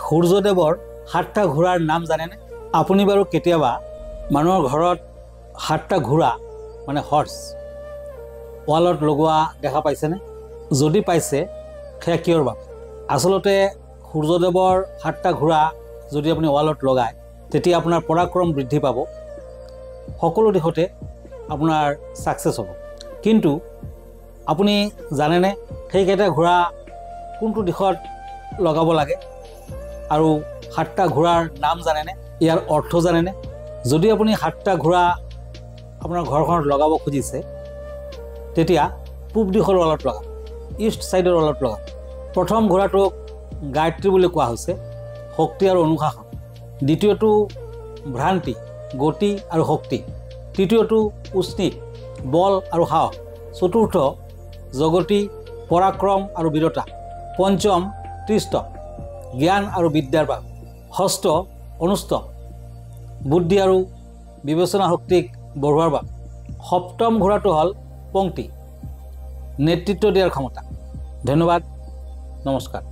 সূৰ্যদেৱৰ 7টা ঘোঁৰাৰ নাম জানেনে? আপুনি বাৰু কেতিয়াবা মানুহৰ ঘৰত 7টা ঘোঁৰা মানে হৰ্চ ৱালত লগোৱা দেখা পাইছেনে? যদি পাইছে সেয়া কিয়ৰ বাবে? আচলতে সূৰ্যদেৱৰ 7টা ঘোঁৰা যদি আপুনি ৱালত লগায় তেতিয়া আপোনাৰ পৰাক্ৰম বৃদ্ধি পাব, সকলো দিশতে আপোনাৰ ছাকচেছ হ'ব। কিন্তু আপুনি জানেনে সেইকেইটা ঘোঁৰা কোনটো দিশত লগাব লাগে? আৰু 7টা ঘোঁৰাৰ নাম জানেনে? ইয়াৰ অৰ্থ জানেনে? যদি আপুনি 7টা ঘোঁৰা আপোনাৰ ঘৰখনত লগাব খুজিছে তেতিয়া পূব দিশৰ ৱালত লগাব, ইষ্ট ছাইডৰ ৱালত লগাব। প্ৰথম ঘোঁৰাটোক গায়ত্ৰী বুলি কোৱা হৈছে, শক্তি আৰু অনুশাসন। দ্বিতীয়টো ভ্ৰান্তি, গতি আৰু শক্তি। তৃতীয়টো উষ্ণিক, বল আৰু সাহস। চতুৰ্থ জগতি, পৰাক্ৰম আৰু বীৰতা। পঞ্চম তৃষ্ট, জ্ঞান আৰু বিদ্যাৰ বাবে। ষষ্ঠ অনুষ্ট, বুদ্ধি আৰু বিবেচনা শক্তিক বঢ়োৱাৰ বাবে। সপ্তম ঘোঁৰাটো হ'ল পংক্তি, নেতৃত্ব দিয়াৰ ক্ষমতা। ধন্যবাদ, নমস্কাৰ।